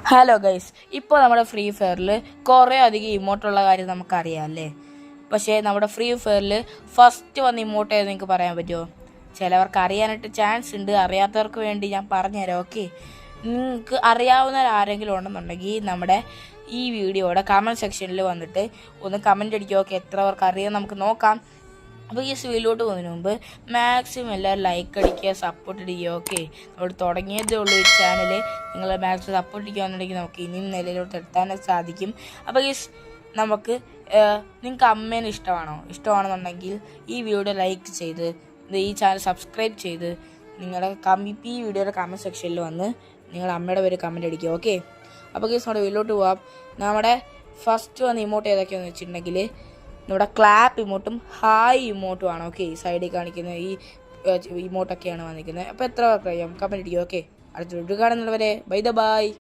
Hello guys, ഇപ്പോൾ നമ്മുടെ free ഫയറിൽ കുറേ അധികം ഇമോട്ടുള്ള കാര്യം നമുക്കറിയാം അല്ലേ. പക്ഷേ നമ്മുടെ ഫ്രീ ഫയറിൽ ഫസ്റ്റ് വന്ന ഇമോട്ട് ഏത് നിങ്ങൾക്ക് പറയാൻ പറ്റുമോ? ചിലവർക്ക് അറിയാനായിട്ട് ചാൻസ് ഉണ്ട്, അറിയാത്തവർക്ക് വേണ്ടി ഞാൻ പറഞ്ഞുതരാം. ഓക്കെ, നിങ്ങൾക്ക് അറിയാവുന്ന ആരെങ്കിലും ഉണ്ടെന്നുണ്ടെങ്കിൽ നമ്മുടെ ഈ വീഡിയോയുടെ കമൻറ്റ് സെക്ഷനിൽ വന്നിട്ട് ഒന്ന് കമൻറ്റ് അടിക്കുക. ഓക്കെ, എത്ര പേർക്ക് അറിയാം നമുക്ക് നോക്കാം. അപ്പോൾ ഈ വീഡിയോട്ട് പോകുന്നതിന് മുമ്പ് മാക്സിമം എല്ലാവരും ലൈക്ക് അടിക്കുക, സപ്പോർട്ട് അടിക്കുക. ഓക്കെ, നമ്മൾ തുടങ്ങിയതേ ഉള്ളൂ ഈ ചാനൽ. നിങ്ങൾ മാക്സിമം സപ്പോർട്ട് അടിക്കുകയാണെന്നുണ്ടെങ്കിൽ നമുക്ക് ഇനിയും നിലയിലോട്ട് എത്താനൊക്കെ സാധിക്കും. അപ്പോൾ നമുക്ക് നിങ്ങൾക്ക് അമ്മേനെ ഇഷ്ടമാണെന്നുണ്ടെങ്കിൽ ഈ വീഡിയോ ലൈക്ക് ചെയ്ത് ഈ ചാനൽ സബ്സ്ക്രൈബ് ചെയ്ത് നിങ്ങളുടെ ഈ വീഡിയോയുടെ കമൻറ്റ് സെക്ഷനിൽ വന്ന് നിങ്ങളുടെ അമ്മയുടെ പേര് കമൻറ്റ് അടിക്കുക. ഓക്കെ, അപ്പോൾ നമ്മുടെ വീഡിയോട്ട് പോവാം. നമ്മുടെ ഫസ്റ്റ് വന്ന് ഇമോട്ട് ഏതൊക്കെയാണെന്ന് വെച്ചിട്ടുണ്ടെങ്കിൽ നമ്മുടെ ക്ലാപ്പ് ഇമോട്ടും ഹായ് ഇമോട്ടും ആണ്. ഓക്കെ, ഈ സൈഡിൽ കാണിക്കുന്ന ഈ ഇമോട്ടൊക്കെയാണ് വന്നിരിക്കുന്നത്. അപ്പോൾ എത്ര പേർക്ക് അറിയാം കമൻറ്റ് അടിക്കുക. ഓക്കെ, അടുത്ത വീഡിയോ കാണുന്നവരെ ബൈ.